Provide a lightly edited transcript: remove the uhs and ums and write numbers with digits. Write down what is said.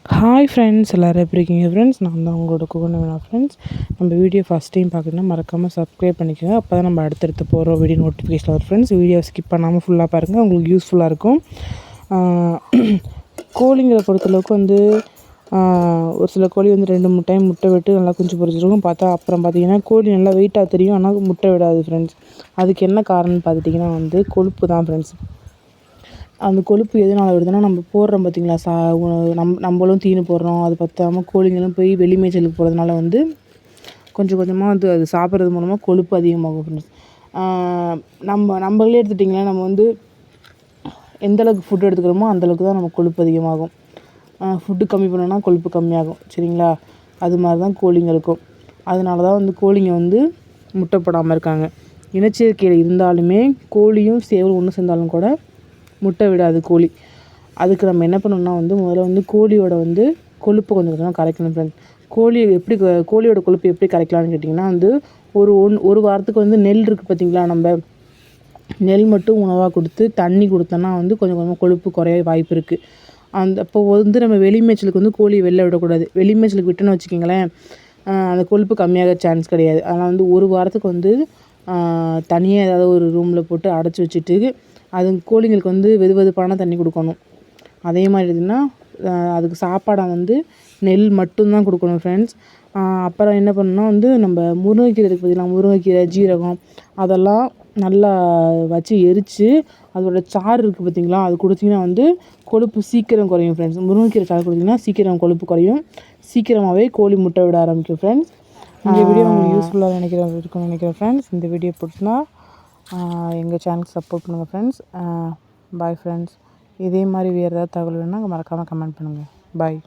Hi friends, எல்லோரும் எப்படி இருக்கீங்க ஃப்ரெண்ட்ஸ்? நான் தான் உங்களோட குகனவினா ஃப்ரெண்ட்ஸ். நம்ம வீடியோ ஃபஸ்ட் டைம் பார்க்கணுன்னா மறக்காமல் சப்ஸ்கிரைப் பண்ணிக்கோங்க. அப்போ தான் நம்ம அடுத்தடுத்து போகிற வீடியோ நோட்டிஃபிகேஷன் வரும் ஃப்ரெண்ட்ஸ். வீடியோ ஸ்கிப் பண்ணாமல் ஃபுல்லாக பாருங்கள், உங்களுக்கு யூஸ்ஃபுல்லாக இருக்கும். கோழிங்களை பொறுத்தளவுக்கு ஒரு சில கோழி 2-3 டைம் முட்டை விட்டு நல்லா குஞ்சு பொரிச்சிருக்கும். அப்புறம் பார்த்திங்கன்னா கோழி நல்லா வெயிட்டாக தெரியும், ஆனால் முட்டை விடாது ஃப்ரெண்ட்ஸ். அதுக்கு என்ன காரணம்னு பார்த்துட்டிங்கன்னா கொழுப்பு தான் ஃப்ரெண்ட்ஸ். அந்த கொழுப்பு எதனால் வருதுன்னா, நம்ம போடுறோம் பார்த்திங்களா, நம்மளும் தீனி போடுறோம். அது பத்தாமல் கோழிங்களும் போய் வெளி மேய்ச்சலுக்கு போகிறதுனால கொஞ்சம் கொஞ்சமாக அது சாப்பிட்றது மூலமாக கொழுப்பு அதிகமாகும் ஃப்ரெண்ட்ஸ். நம்மளே எடுத்துட்டிங்கன்னா, நம்ம எந்தளவுக்கு ஃபுட் எடுத்துக்கிறோமோ அந்தளவுக்கு தான் நம்ம கொழுப்பு அதிகமாகும். ஃபுட்டு கம்மி பண்ணோன்னா கொழுப்பு கம்மியாகும், சரிங்களா? அது மாதிரி தான் கோழிங்களுக்கும். அதனால தான் கோழிங்க முட்டை போடாமல் இருக்காங்க. இனச்சேர்க்கையில் இருந்தாலுமே கோழியும் சேவலும் ஒன்று சேர்ந்தாலும் கூட முட்டை விடாது கோழி. அதுக்கு நம்ம என்ன பண்ணணும்னா முதல்ல கோழியோட கொழுப்பை கொஞ்சம் கொஞ்சமாக கரைக்கணும் ஃப்ரெண்ட்ஸ். கோழியோட கொழுப்பு எப்படி கரைக்கலாம்னு கேட்டிங்கன்னா, ஒரு வாரத்துக்கு நெல் இருக்குது பார்த்திங்களா, நம்ம நெல் மட்டும் உணவாக கொடுத்து தண்ணி கொடுத்தோன்னா கொஞ்சம் கொஞ்சமாக கொழுப்பு குறைய வாய்ப்பு இருக்குது. அப்போ நம்ம வெளி மேய்ச்சலுக்கு கோழியை வெளில விடக்கூடாது. வெளி மேய்ச்சலுக்கு விட்டோன்னு வச்சுக்கிங்களேன், அந்த கொழுப்பு கம்மியாக சான்ஸ் கிடையாது. அதனால் ஒரு வாரத்துக்கு தனியாக ஏதாவது ஒரு ரூமில் போட்டு அடைச்சி வச்சுட்டு அது கோழிங்களுக்கு வெது வெதுப்பான தண்ணி கொடுக்கணும். அதே மாதிரி இதுன்னா அதுக்கு சாப்பாடாக நெல் மட்டும்தான் கொடுக்கணும் ஃப்ரெண்ட்ஸ். அப்புறம் என்ன பண்ணணும்னா நம்ம முருங்கைக்கீரை இருக்குது பார்த்திங்களா, முருங்கைக்கீரை, ஜீரகம் அதெல்லாம் நல்லா வச்சு எரித்து அதோடய சாறு இருக்குது பார்த்திங்களா, அது கொடுத்திங்கன்னா கொழுப்பு சீக்கிரம் குறையும் ஃப்ரெண்ட்ஸ். முருங்கைக்கீரை சாறு கொடுத்திங்கன்னா சீக்கிரம் கொழுப்பு குறையும், சீக்கிரமாகவே கோழி முட்டை விட ஆரம்பிக்கும் ஃப்ரெண்ட்ஸ். இந்த வீடியோ உங்களுக்கு யூஸ்ஃபுல்லாக நினைக்கிறேன் ஃப்ரெண்ட்ஸ். இந்த வீடியோ பிடிச்சினா எங்கள் சேனலுக்கு சப்போர்ட் பண்ணுங்கள் ஃப்ரெண்ட்ஸ். Bye friends. இதே மாதிரி வேறு ஏதாவது தகவல் வேணுன்னா மறக்காமல் கமெண்ட் பண்ணுங்கள். பாய்.